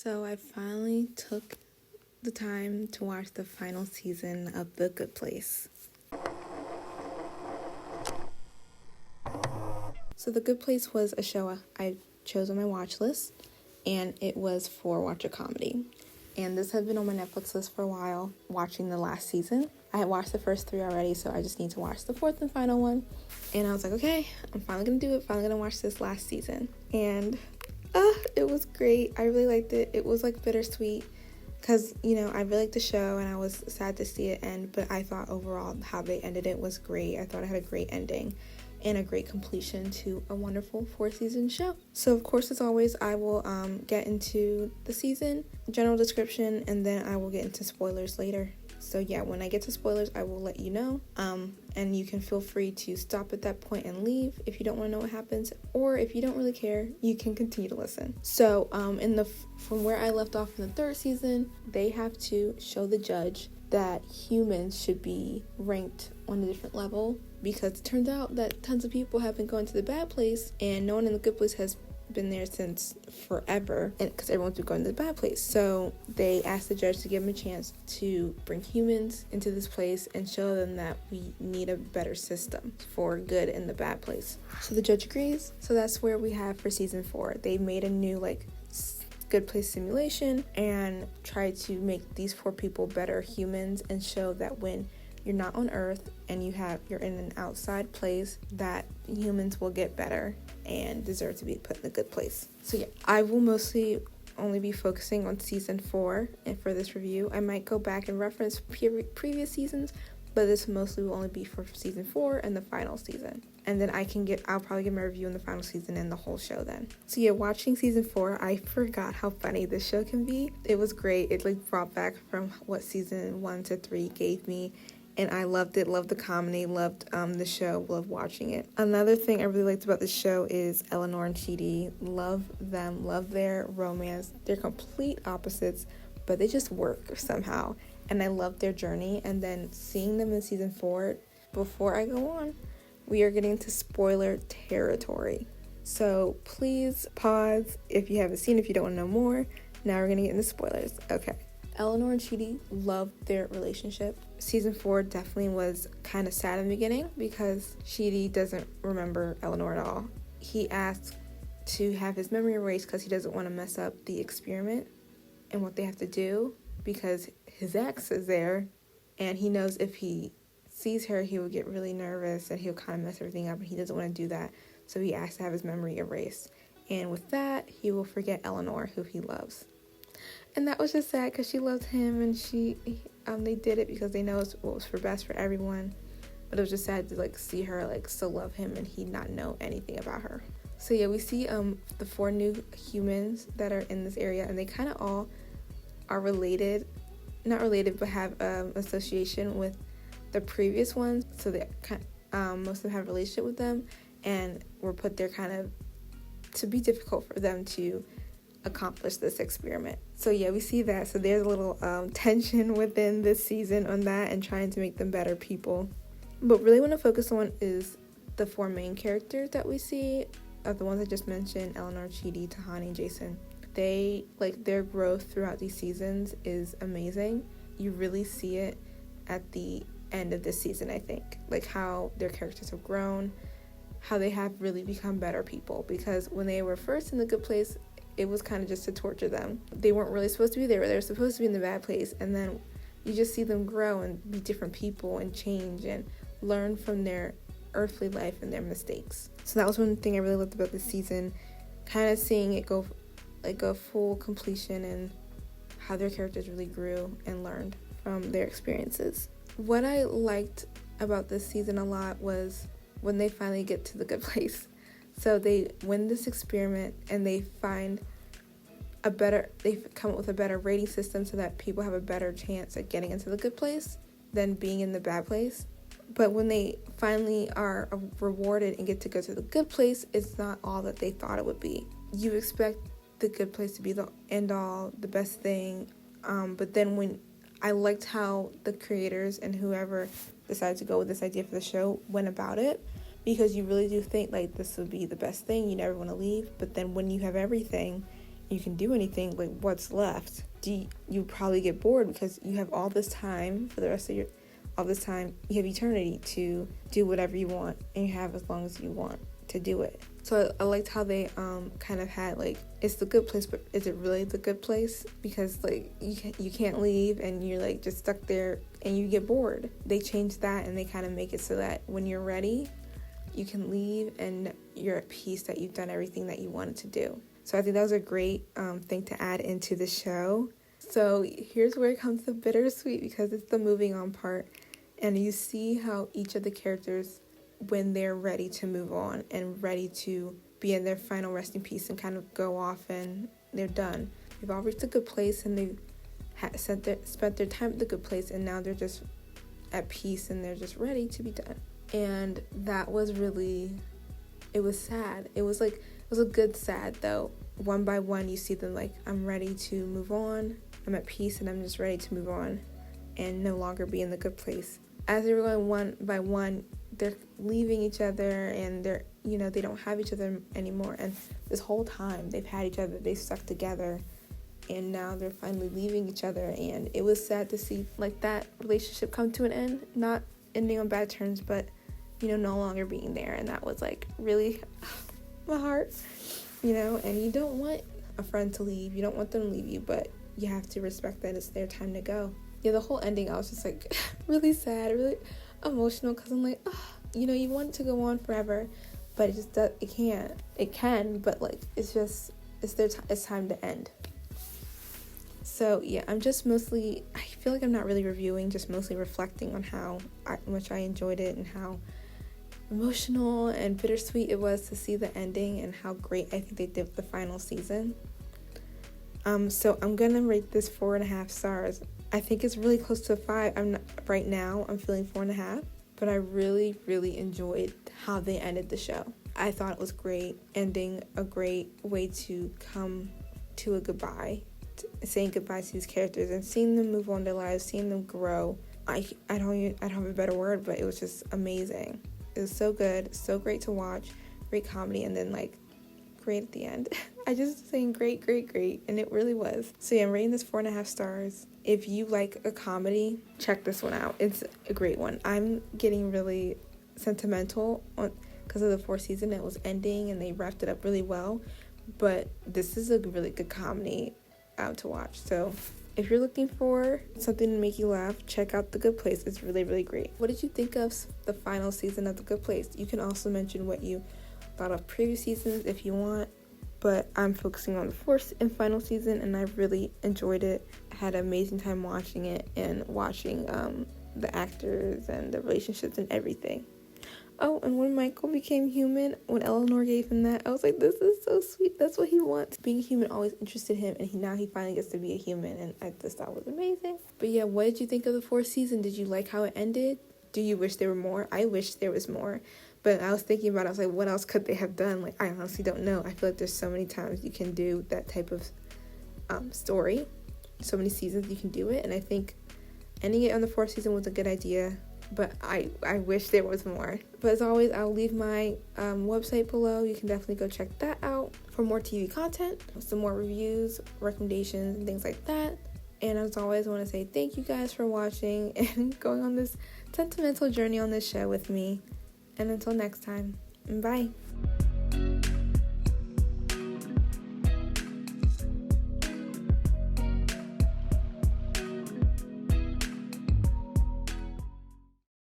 So I finally took the time to watch the final season of The Good Place. So The Good Place was a show I chose on my watch list, and it was for Watch a Comedy. And this had been on my Netflix list for a while, watching the last season. I had watched the first 3 already, so I just need to watch the 4th and final one. And I was like, okay, I'm finally going to do it, finally going to watch this last season. And it was great. I really liked it. It was like bittersweet because, I really liked the show and I was sad to see it end, but I thought overall how they ended it was great. I thought it had a great ending and a great completion to a wonderful 4-season show. So of course, as always, I will get into the season, general description, and then I will get into spoilers later. So yeah, when I get to spoilers, I will let you know. And you can feel free to stop at that point and leave if you don't want to know what happens, or if you don't really care, you can continue to listen. So from where I left off in the 3rd season, they have to show the judge that humans should be ranked on a different level, because it turns out that tons of people have been going to the bad place and no one in the good place has been there since forever, and because everyone's been going to the bad place. So they asked the judge to give them a chance to bring humans into this place and show them that we need a better system for good in the bad place. So the judge agrees. So that's where we have for season 4. They made a new good place simulation and tried to make these 4 people better humans and show that when you're not on Earth and you're in an outside place, that humans will get better and deserve to be put in a good place. So yeah, I will mostly only be focusing on season 4, and for this review I might go back and reference previous seasons, but this mostly will only be for season 4 and the final season. And then I'll probably give my review on the final season and the whole show then. So yeah, watching season 4, I forgot how funny this show can be. It was great. It brought back from what season 1 to 3 gave me. And I loved it, loved the comedy, loved the show, loved watching it. Another thing I really liked about the show is Eleanor and Chidi. Love them, love their romance. They're complete opposites, but they just work somehow. And I love their journey. And then seeing them in season 4, before I go on, we are getting to spoiler territory. So please pause if you haven't seen, if you don't want to know more. Now we're going to get into spoilers. Okay. Eleanor and Chidi loved their relationship. Season 4 definitely was kind of sad in the beginning because Chidi doesn't remember Eleanor at all. He asked to have his memory erased because he doesn't want to mess up the experiment and what they have to do, because his ex is there and he knows if he sees her, he will get really nervous and he'll kind of mess everything up, and he doesn't want to do that. So he asked to have his memory erased. And with that, he will forget Eleanor, who he loves. And that was just sad because she loves him, and they did it because they know what was for best for everyone. But it was just sad to see her still love him and he not know anything about her. So yeah, we see the 4 new humans that are in this area, and they kind of all are related, not related, but have association with the previous ones. So they most of them have a relationship with them, and were put there kind of to be difficult for them to accomplish this experiment. So yeah, we see that. So there's a little tension within this season on that and trying to make them better people. But really want to focus on is the 4 main characters that we see, of the ones I just mentioned: Eleanor, Chidi, Tahani, and Jason. They their growth throughout these seasons is amazing. You really see it at the end of this season, I think, how their characters have grown, how they have really become better people, because when they were first in the good place, it was kind of just to torture them. They weren't really supposed to be there. They were supposed to be in the bad place. And then you just see them grow and be different people and change and learn from their earthly life and their mistakes. So that was one thing I really loved about this season, kind of seeing it go a full completion and how their characters really grew and learned from their experiences. What I liked about this season a lot was when they finally get to the good place. So they win this experiment and they come up with a better rating system so that people have a better chance at getting into the good place than being in the bad place. But when they finally are rewarded and get to go to the good place, it's not all that they thought it would be. You expect the good place to be the end all, the best thing. But then I liked how the creators and whoever decided to go with this idea for the show went about it, because you really do think this would be the best thing. You never want to leave. But then when you have everything, you can do anything, like what's left? You probably get bored because you have all this time for the rest of all this time, you have eternity to do whatever you want, and you have as long as you want to do it. So I liked how they kind of had like, it's the good place, but is it really the good place? Because like you can't leave and you're like just stuck there and you get bored. They changed that and they kind of make it so that when you're ready, you can leave and you're at peace that you've done everything that you wanted to do. So I think that was a great thing to add into the show. So here's where it comes to bittersweet, because it's the moving on part. And you see how each of the characters, when they're ready to move on and ready to be in their final resting peace and kind of go off and they're done. They've all reached a good place and they've spent their time at the good place, and now they're just at peace and they're just ready to be done. And that was really, it was sad. It was a good sad though. One by one you see them like, I'm ready to move on. I'm at peace and I'm just ready to move on and no longer be in the good place. As they were going one by one, they're leaving each other and they're, they don't have each other anymore. And this whole time they've had each other, they've stuck together, and now they're finally leaving each other. And it was sad to see like that relationship come to an end, not ending on bad terms, but no longer being there. And that was like really my heart, and you don't want a friend to leave. You don't want them to leave you, but you have to respect that it's their time to go. Yeah, the whole ending, I was just like really sad, really emotional, because I'm like, you want it to go on forever, but it can't. It can, but like it's time to end. So yeah, I feel like I'm not really reviewing, just mostly reflecting on how much I enjoyed it and how emotional and bittersweet it was to see the ending and how great I think they did with the final season. So I'm gonna rate this 4.5 stars. I think it's really close to 5. I'm feeling 4.5, but I really, really enjoyed how they ended the show. I thought it was great, ending a great way to come to a goodbye, saying goodbye to these characters and seeing them move on their lives, seeing them grow. I don't have a better word, but it was just amazing. It was so good, so great to watch, great comedy, and then like great at the end. I just saying great, and it really was. So yeah, I'm rating this 4.5 stars. If you like a comedy, check this one out. It's a great one. I'm getting really sentimental because of the 4th season. It was ending and they wrapped it up really well, but this is a really good comedy to watch. So if you're looking for something to make you laugh, check out The Good Place. It's really, really great. What did you think of the final season of The Good Place? You can also mention what you thought of previous seasons if you want, but I'm focusing on the 4th and final season, and I really enjoyed it. I had an amazing time watching it and watching the actors and the relationships and everything. Oh, and when Michael became human, when Eleanor gave him that, I was like, this is so sweet. That's what he wants. Being human always interested him, and now he finally gets to be a human, and I just thought it was amazing. But yeah, what did you think of the 4th season? Did you like how it ended? Do you wish there were more? I wish there was more. But I was thinking about it, I was like, what else could they have done? Like, I honestly don't know. I feel like there's so many times you can do that type of story. So many seasons you can do it. And I think ending it on the 4th season was a good idea. But I wish there was more. But as always, I'll leave my website below. You can definitely go check that out for more TV content, some more reviews, recommendations, and things like that. And as always, I want to say thank you guys for watching and going on this sentimental journey on this show with me. And until next time, bye.